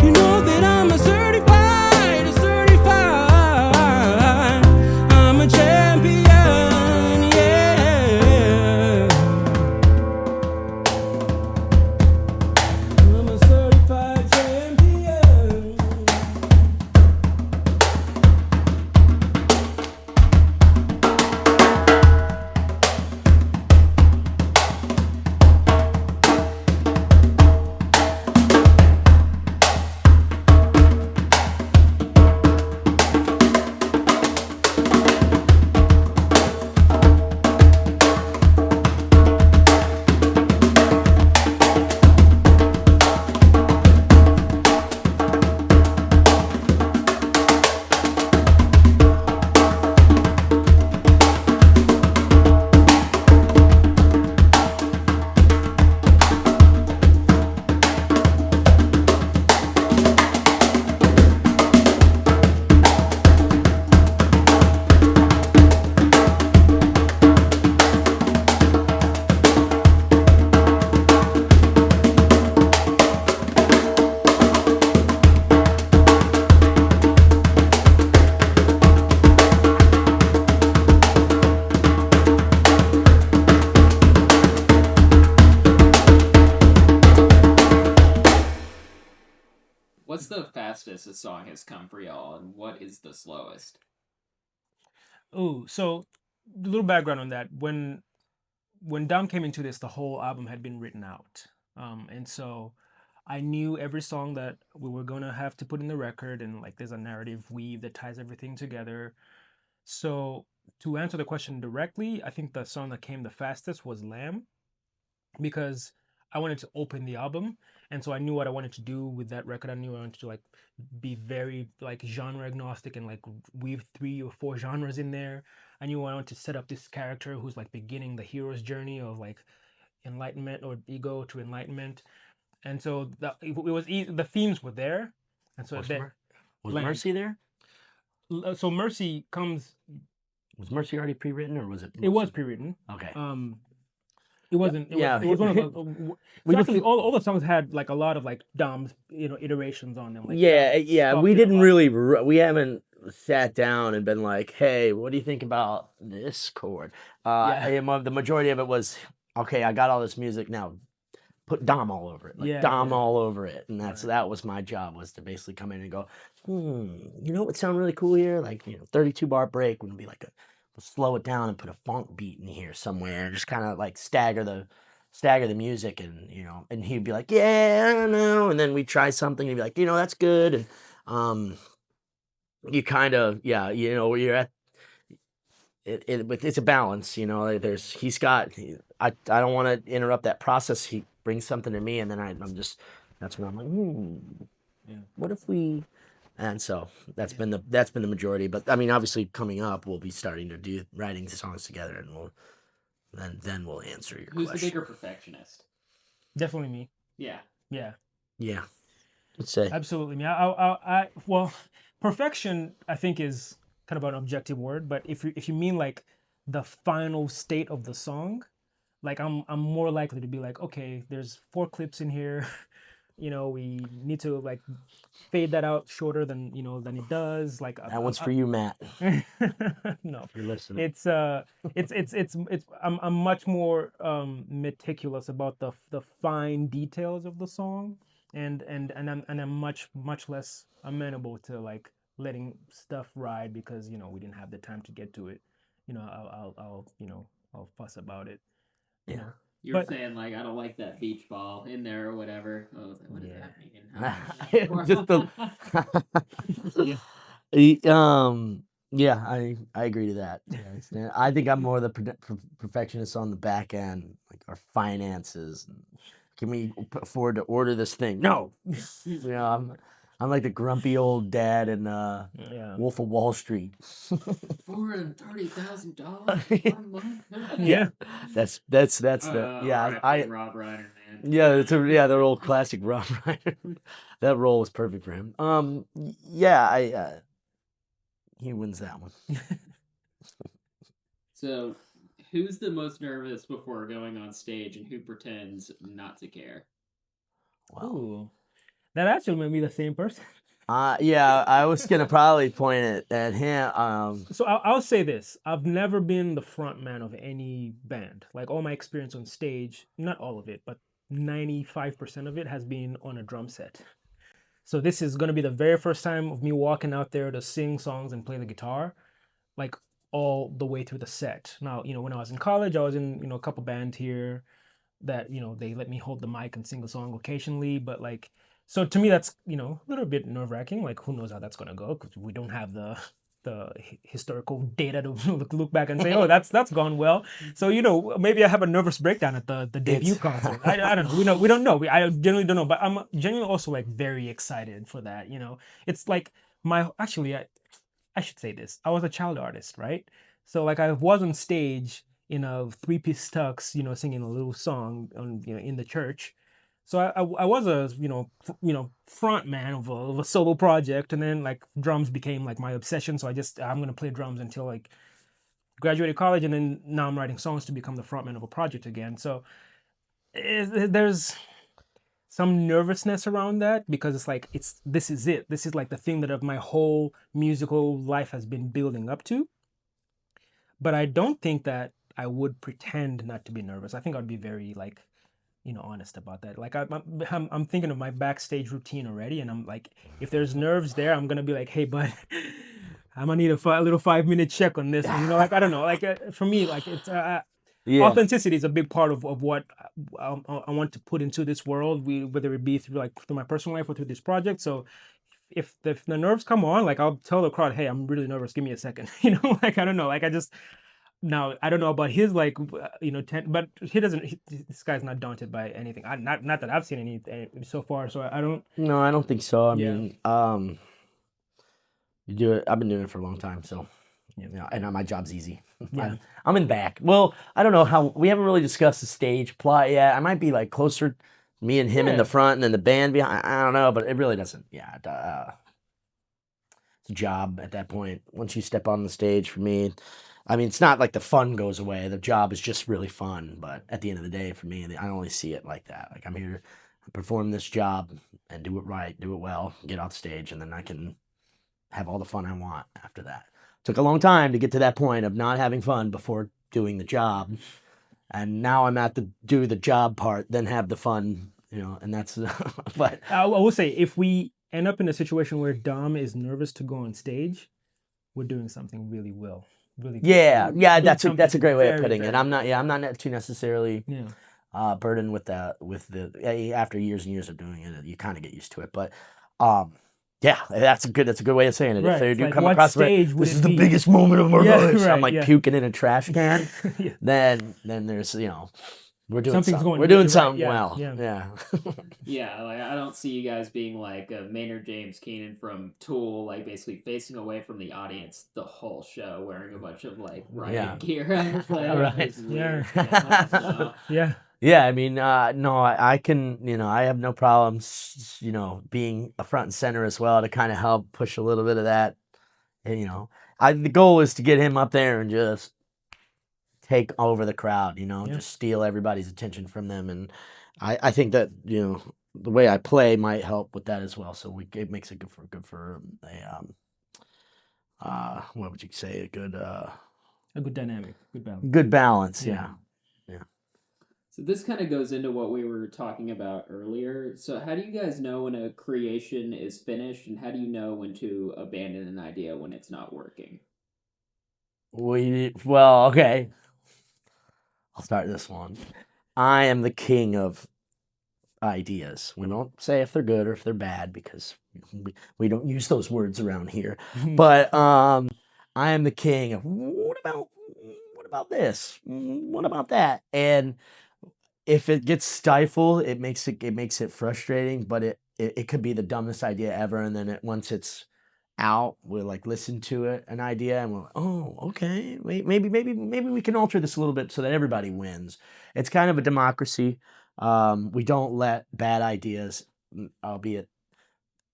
You know that I'm a certified. I'm a champion. Yeah, I'm a certified champion. What's the fastest a song has come for y'all, and what is the slowest? Oh, so a little background on that. When Dom came into this, the whole album had been written out, and so I knew every song that we were gonna have to put in the record, and like there's a narrative weave that ties everything together. So to answer the question directly, I think the song that came the fastest was Lamb, because I wanted to open the album, and so I knew what I wanted to do with that record. I knew I wanted to like be very like genre agnostic and like weave 3 or 4 genres in there. I knew I wanted to set up this character who's like beginning the hero's journey of like enlightenment or ego to enlightenment, and so it was easy. The themes were there, and so Was, that was Lamb. Mercy there? So Mercy comes. Was Mercy already pre-written, or was it? It was pre-written. Okay. It wasn't. Yeah, It was one of the. we So actually, just- all the songs had like a lot of like Dom's iterations on them. Like yeah, Dom yeah. We sculpted a didn't lot. really. We haven't sat down and been like, "Hey, what do you think about this chord?" Yeah. The majority of it was, "Okay, I got all this music now. Put Dom all over it, like Yeah, Dom yeah. all over it," and that was my job, was to basically come in and go, you know what would sound really cool here? Like 32 bar break would be like we'll slow it down and put a funk beat in here somewhere, and just kind of like stagger the music, and and he'd be like, yeah, I don't know, and then we'd try something, and he'd be like, that's good, and you kind of you're at it's a balance, there's I don't want to interrupt that process. He brings something to me, and then that's when I'm like, Yeah. what if we, and so that's been the majority. But I mean, obviously coming up, we'll be starting to do writing songs together, and then we'll answer your Who's question. the bigger perfectionist? Definitely me. Yeah. Yeah. Yeah, let's say. Absolutely me. Well, perfection I think is kind of an objective word, but if you mean like the final state of the song, like I'm more likely to be like, okay, there's 4 clips in here. We need to like fade that out shorter than than it does. Like That one's for you, Matt. No, If you're listening. it's I'm much more meticulous about the fine details of the song, and I'm much less amenable to like letting stuff ride because we didn't have the time to get to it. I'll fuss about it. You Yeah. know. You were But- saying like I don't like that beach ball in there or whatever. I was like, what does Yeah. that mean? Just the Yeah. Yeah, I agree to that. Yeah, I think I'm more the perfectionist on the back end, like our finances. Can we afford to order this thing? No. I'm like the grumpy old dad in Yeah. Wolf of Wall Street. $430,000 1 month. Yeah. That's the R.I.P. Rob Reiner, man. the old classic Rob Reiner. That role was perfect for him. He wins that one. So, who's the most nervous before going on stage, and who pretends not to care? Wow. Ooh. That actually might be the same person. Yeah, I was gonna probably point it at him. So I'll say this: I've never been the front man of any band. Like all my experience on stage, not all of it, but 95% of it has been on a drum set. So this is gonna be the very first time of me walking out there to sing songs and play the guitar, like all the way through the set. Now, when I was in college, I was in, a couple bands here that, they let me hold the mic and sing a song occasionally, but like, so to me that's, a little bit nerve-wracking. Like who knows how that's gonna go, because we don't have the historical data to look back and say, oh, that's gone well. So maybe I have a nervous breakdown at the debut concert. I don't know. We don't know. I generally don't know. But I'm genuinely also like very excited for that. It's like I should say this. I was a child artist, right? So like I was on stage in a three-piece tux, singing a little song in the church. So I was a front man of a solo project, and then like drums became like my obsession. So I'm gonna play drums until like graduated college, and then now I'm writing songs to become the front man of a project again. So there's some nervousness around that, because it's like this is it. This is like the thing that of my whole musical life has been building up to. But I don't think that I would pretend not to be nervous. I think I'd be very like honest about that. Like I'm thinking of my backstage routine already, and I'm like, if there's nerves there, I'm gonna be like, hey, bud, I'm gonna need a little 5-minute check on this. And, like I don't know, like for me, like it's authenticity is a big part of what I want to put into this world. Whether it be through my personal life or through this project. So if the nerves come on, like I'll tell the crowd, hey, I'm really nervous. Give me a second. Like I don't know, like I just. Now I don't know about his but he doesn't. This guy's not daunted by anything. Not that I've seen any so far. So I don't. No, I don't think so. I Yeah. mean, you do it. I've been doing it for a long time, so Yeah. and my job's easy. Yeah. I'm in back. Well, I don't know how. We haven't really discussed the stage plot yet. I might be like closer, me and him in the Yeah. front, and then the band behind. I don't know, but it really doesn't. Yeah, it's a job at that point. Once you step on the stage, for me, I mean, it's not like the fun goes away. The job is just really fun. But at the end of the day, for me, I only see it like that. Like I'm here to perform this job and do it right, do it well, get off stage, and then I can have all the fun I want after that. Took a long time to get to that point of not having fun before doing the job. And now I'm at the do the job part, then have the fun, and that's, but. I will say, if we end up in a situation where Dom is nervous to go on stage, we're doing something really well. Really good. Yeah, Doing that's a great way of very, putting it. very I'm not too necessarily Yeah. burdened with after years and years of doing it, you kind of get used to it. But yeah, that's a good way of saying it. Right. If they It's do like, come what across stage would this it is the be? biggest moment of my Yeah, life. I'm right, like yeah. puking in a trash can. Yeah. Then there's we're doing Something's something. going We're doing right, something yeah, well. yeah. Yeah, like I don't see you guys being like Maynard James Keenan from Tool, like basically facing away from the audience the whole show, wearing a bunch of like riot Yeah. gear. Right. It's weird. Yeah. No. Yeah. Yeah, I mean, no, I can, I have no problems, being a front and center as well to kind of help push a little bit of that. And, the goal is to get him up there and just take over the crowd, Yeah. just steal everybody's attention from them. And I think that, the way I play might help with that as well. So it makes it good for what would you say? A good dynamic, good balance. good balance. Yeah. Yeah. So this kind of goes into what we were talking about earlier. So how do you guys know when a creation is finished, and how do you know when to abandon an idea when it's not working? Well, okay. I'll start this one. I am the king of ideas. We don't say if they're good or if they're bad because we don't use those words around here. But I am the king of what about this? What about that? And if it gets stifled, it makes it frustrating, but it could be the dumbest idea ever. And then once it's out, we'll like listen to an idea, and we're like, oh, okay, wait, maybe we can alter this a little bit so that everybody wins. It's kind of a democracy. We don't let bad ideas, albeit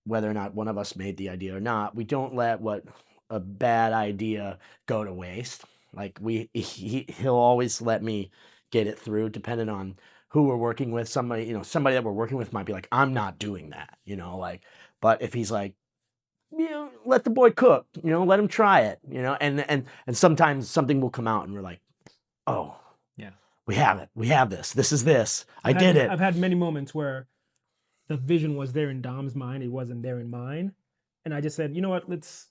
whether or not one of us made the idea or not, we don't let what a bad idea go to waste. Like he'll always let me get it through, depending on who we're working with. Somebody that we're working with might be like, I'm not doing that, like, but if he's like, let the boy cook, let him try it, and sometimes something will come out and we're like, oh, Yeah. we have it. We have this. This is this. I did it. I've had many moments where the vision was there in Dom's mind. It wasn't there in mine. And I just said, you know what, let's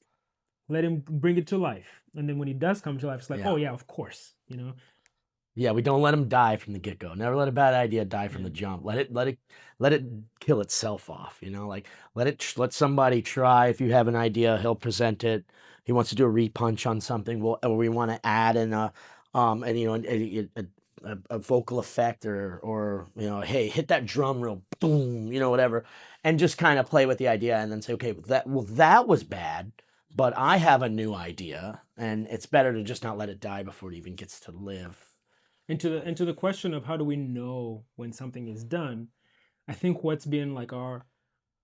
let him bring it to life. And then when he does come to life, it's like, Yeah. oh yeah, of course, Yeah, we don't let him die from the get-go. Never let a bad idea die from the jump. Let it kill itself off, like let somebody try. If you have an idea, he'll present it. He wants to do a repunch on something, or we want to add in a vocal effect or hey, hit that drum real boom, whatever, and just kind of play with the idea and then say, okay, that was bad, but I have a new idea, and it's better to just not let it die before it even gets to live. Into the question of how do we know when something is done, I think what's been like our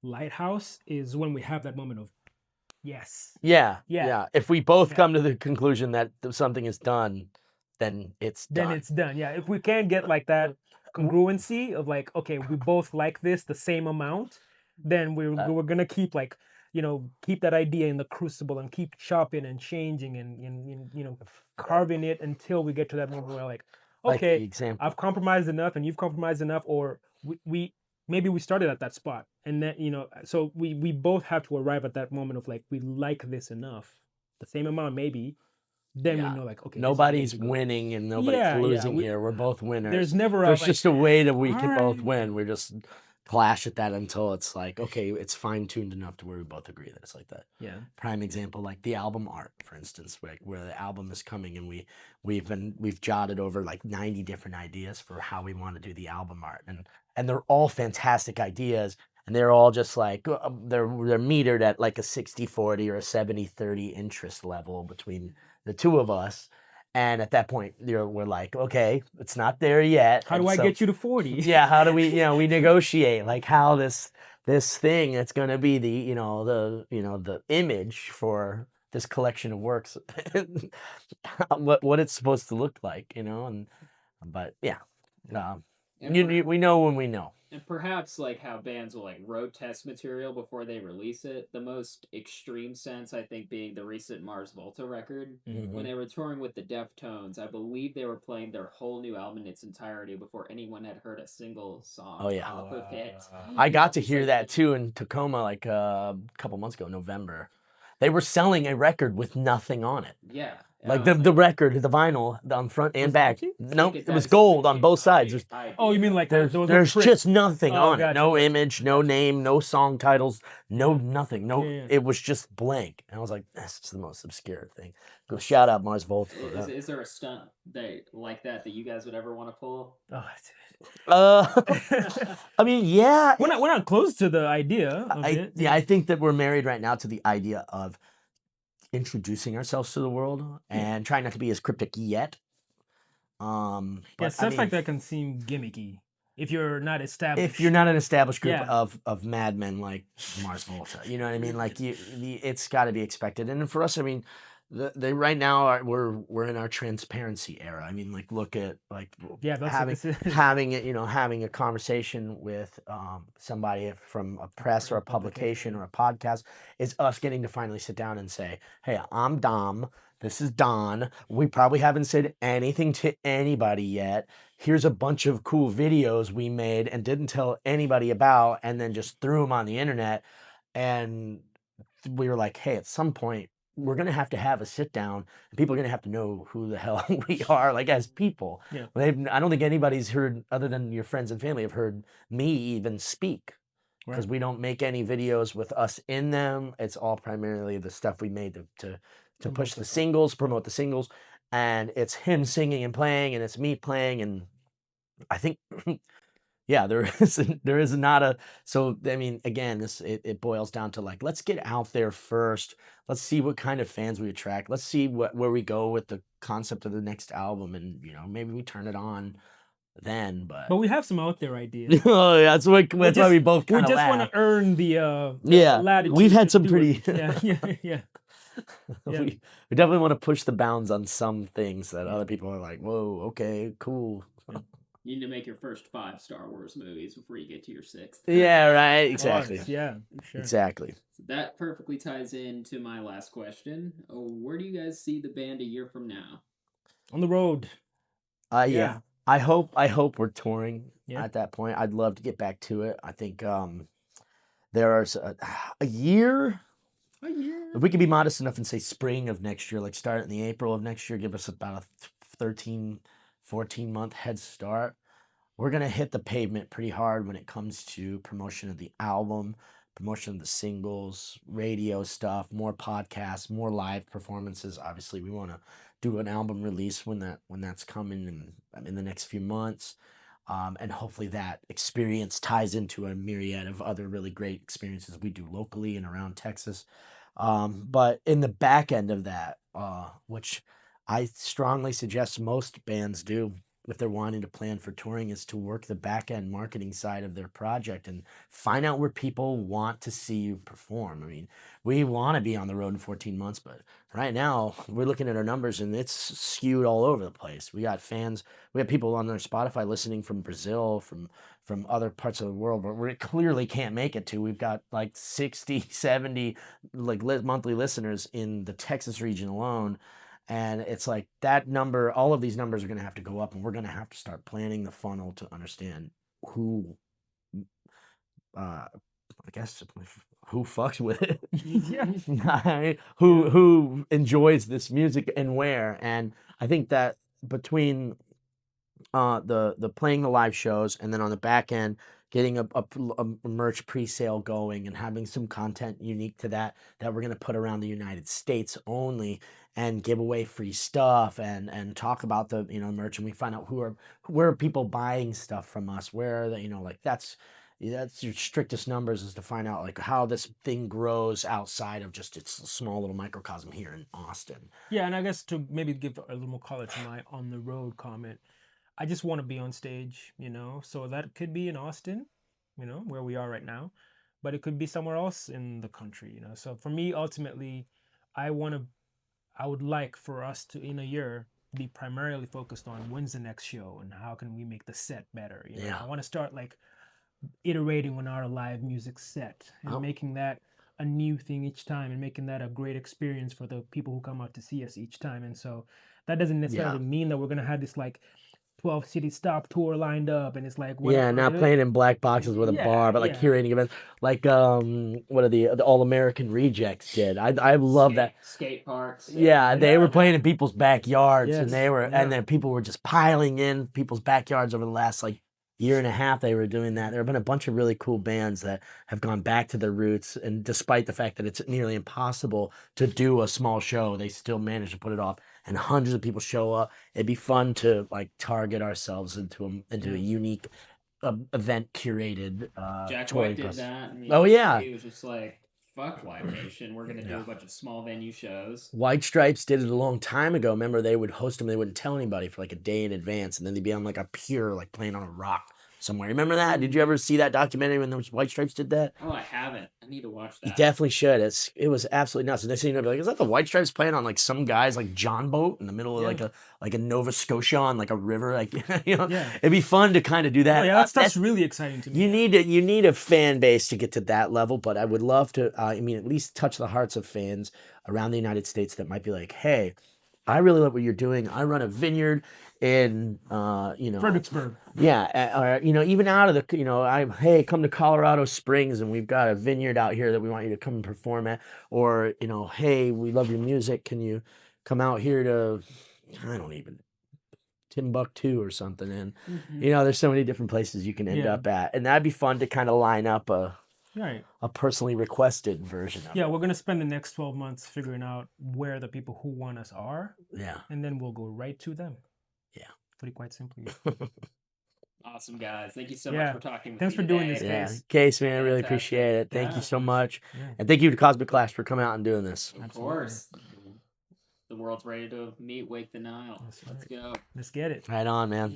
lighthouse is when we have that moment of yes. Yeah. Yeah. If we both come to the conclusion that something is done, then it's done. Then it's done. Yeah. If we can't get like that congruency of like, okay, we both like this the same amount, then we're gonna keep like, keep that idea in the crucible and keep chopping and changing and carving it until we get to that moment where like, okay, the example. I've compromised enough and you've compromised enough, or we maybe we started at that spot, and then so we both have to arrive at that moment of like, we like this enough, the same amount maybe, then we know like, okay, nobody's winning and nobody's losing here. We're both winners. There's never There's like, just a way that we can all both right. win. We're just clash at that until it's like, okay, it's fine-tuned enough to where we both agree that it's like that. Yeah. Prime example, like the album art, for instance, where the album is coming, and we've jotted over like 90 different ideas for how we want to do the album art, and they're all fantastic ideas, and they're all just like they're metered at like a 60-40 or a 70-30 interest level between the two of us. And at that point, we're like, okay, it's not there yet. How do I get you to 40? Yeah, how do we, we negotiate like how this thing that's going to be the image for this collection of works, what it's supposed to look like, but yeah, we know when we know. And perhaps like how bands will like road test material before they release it. The most extreme sense, I think, being the recent Mars Volta record. Mm-hmm. When they were touring with the Deftones, I believe they were playing their whole new album in its entirety before anyone had heard a single song. Oh yeah, off of it. I got to hear that too in Tacoma like a couple months ago, November. They were selling a record with nothing on it. Yeah. Like the record, the vinyl on front and back. No, it was gold on both sides. Oh, you mean like there's just nothing on it. No image, no gotcha. name, no song titles, no nothing. No, Yeah. It was just blank. And I was like, that's just the most obscure thing. Go shout out Mars Volta. Is there a stunt like that you guys would ever want to pull? I mean, yeah. We're not close to the idea of it. Yeah, I think that we're married right now to the idea of introducing ourselves to the world and trying not to be as cryptic yet. But stuff like that can seem gimmicky if you're not established. If you're not an established group of madmen like Mars Volta, you know what I mean? Like it's got to be expected. And for us, I mean, right now we're in our transparency era. I mean, like look at like having a conversation with somebody from a press or a publication or a podcast is us getting to finally sit down and say, hey, I'm Dom. This is Don. We probably haven't said anything to anybody yet. Here's a bunch of cool videos we made and didn't tell anybody about, and then just threw them on the internet. And we were like, hey, at some point, we're going to have a sit down, and people are going to have to know who the hell we are, like as people. Yeah. I don't think anybody's heard, other than your friends and family, have heard me even speak. Because we don't make any videos with us in them. It's all primarily the stuff we made to to Promote push the the song. singles, promote the singles, and it's him singing and playing, and it's me playing, and I think, yeah, there is not a. So I mean, again, it boils down to like, let's get out there first. Let's see what kind of fans we attract. Let's see where we go with the concept of the next album, and maybe we turn it on then. But But we have some out there ideas. oh, yeah, that's why we both We kind of just want laugh. to earn the Yeah, latitude. we've had to some do pretty. it. Yeah, yeah, yeah. Yeah. we definitely want to push the bounds on some things that Yeah. other people are like, whoa, okay, cool. You need to make your first 5 Star Wars movies before you get to your 6th. Yeah, right. Of Exactly. course, yeah, for sure. Exactly. So that perfectly ties into my last question. Where do you guys see the band a year from now? On the road. Yeah. Yeah. I hope we're touring Yeah. at that point. I'd love to get back to it. I think there's a year. A year. If we could be modest enough and say spring of next year, like start in the April of next year, give us about a 13, 14-month head start. We're going to hit the pavement pretty hard when it comes to promotion of the album, promotion of the singles, radio stuff, more podcasts, more live performances. Obviously, we want to do an album release when that's coming in the next few months. And hopefully that experience ties into a myriad of other really great experiences we do locally and around Texas. But in the back end of that, which I strongly suggest most bands do if they're wanting to plan for touring, is to work the back end marketing side of their project and find out where people want to see you perform. I mean, we want to be on the road in 14 months, but right now we're looking at our numbers and it's skewed all over the place. We got fans, we have people on their Spotify listening from Brazil, from other parts of the world where we clearly can't make it to. We've got like 60, 70 like monthly listeners in the Texas region alone. And it's like that number, all of these numbers are going to have to go up, and we're going to have to start planning the funnel to understand who, I guess, who fucks with it, Yeah. who enjoys this music and where. And I think that between the playing the live shows and then on the back end getting a merch pre-sale going and having some content unique to that we're going to put around the United States only and give away free stuff and talk about the merch, and we find out where are people buying stuff from us, where are they, like that's your strictest numbers, is to find out like how this thing grows outside of just its small little microcosm here in Austin. Yeah, and I guess to maybe give a little more color to my on the road comment, I just want to be on stage, so that could be in Austin, where we are right now, but it could be somewhere else in the country, So for me, ultimately, I would like for us to, in a year, be primarily focused on when's the next show and how can we make the set better. Yeah. I want to start like iterating on our live music set and making that a new thing each time and making that a great experience for the people who come out to see us each time. And so that doesn't necessarily mean that we're gonna have this like 12 city stop tour lined up and it's like not playing in black boxes with a bar, but like curating events like what are the All American Rejects did. I love that. Skate parks. Yeah, they were playing in people's backyards, and Yes. and then people were just piling in people's backyards over the last like year and a half. They were doing that. There have been a bunch of really cool bands that have gone back to their roots, and despite the fact that it's nearly impossible to do a small show, they still manage to put it off, and hundreds of people show up. It'd be fun to like target ourselves into a unique event curated Jack touring White did process. that. And Oh yeah. He was just like, fuck Live Nation. We're going to do a bunch of small venue shows. White Stripes did it a long time ago. Remember, they would host them. They wouldn't tell anybody for like a day in advance. And then they'd be on like a pier, like playing on a rock somewhere. Remember that? Did you ever see that documentary when the White Stripes did that? Oh, I haven't. I need to watch that. You definitely should. It was absolutely nuts. And they say, like, is that the White Stripes playing on like some guy's like John boat in the middle of like a Nova Scotia on like a river? Like, it'd be fun to kind of do that. Oh, yeah, that's really exciting to me. You need a fan base to get to that level, but I would love to, at least touch the hearts of fans around the United States that might be like, hey, I really love what you're doing. I run a vineyard in, Fredericksburg. Yeah, or even out of the, hey, come to Colorado Springs and we've got a vineyard out here that we want you to come and perform at, or hey, we love your music. Can you come out here to, I don't even, Timbuktu or something? And there's so many different places you can end up at, and that'd be fun to kind of line up a Right. a personally requested version of Yeah, it. we're gonna spend the next 12 months figuring out where the people who want us are, Yeah. and then we'll go right to them. Yeah. Pretty quite simply. Awesome, guys. Thank you so Yeah. much for talking with Thanks me for doing today. this, Yeah. Case. Case, man, I really Fantastic. appreciate it. Thank Yeah, you of so course. much. Yeah. And thank you to Cosmic Clash for coming out and doing this. Of Absolutely. course. The world's ready to meet Wake the Nile. That's Let's right. go. Let's get it. Right on, man.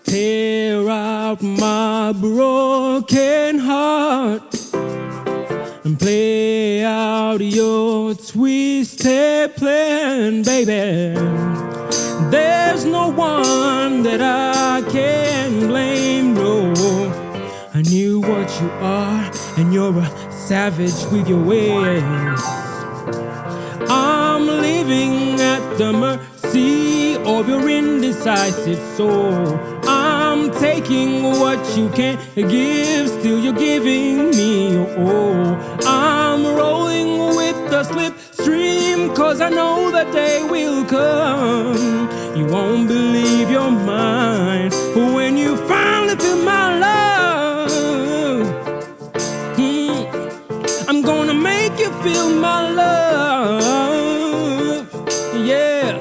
Tear out my broken heart and play out your twisted plan, baby. There's no one that I can blame, no. I knew what you are, and you're a savage with your ways. I'm living at the mercy of your indecisive soul. I'm taking what you can't give, still you're giving me your all. I'm rolling with the slipstream, cause I know that day will come. You won't believe you're mine when you finally feel my love. I'm gonna make you feel my love. Yeah.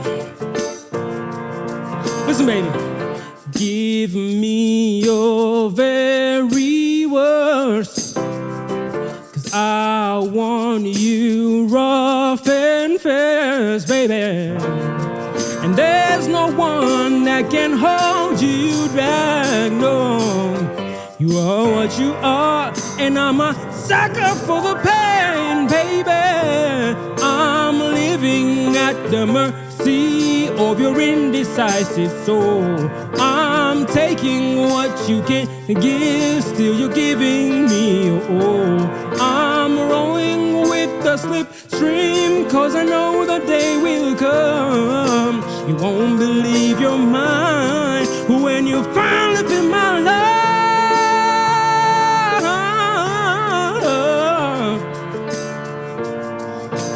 Listen, baby. Give me your very worst, 'cause I want you rough and fast, baby. And there's no one that can hold you back, no. You are what you are, and I'm a sucker for the pain, baby. I'm living at the mercy of your indecisive soul. I'm taking what you can't give, still you're giving me your all. I'm rowing with the slipstream, cause I know the day will come. You won't believe you're mine when you finally feel my love.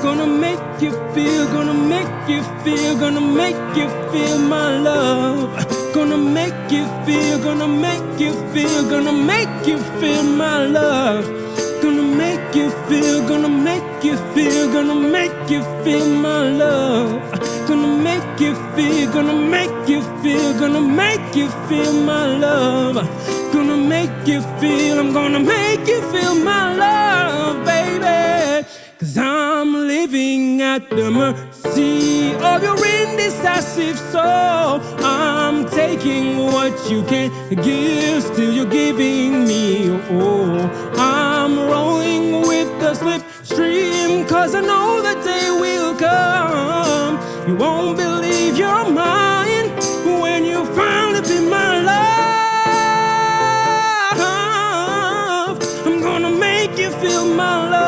Gonna make you feel, gonna make you feel, gonna make you feel my love. Gonna make you feel, gonna make you feel, gonna make you feel my love. Gonna make you feel, gonna make you feel, gonna make you feel my love. Gonna make you feel, gonna make you feel, gonna make you feel my love. Gonna make you feel, I'm gonna make you feel my love, baby. 'Cause I'm living at the mercy of your indecisive soul. I'm taking what you can't give, still you're giving me your all. I'm rolling with the slipstream, 'cause I know the day will come. You won't believe you're mine when you finally feel my love. I'm gonna make you feel my love.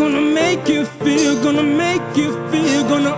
Gonna make you feel, gonna make you feel, gonna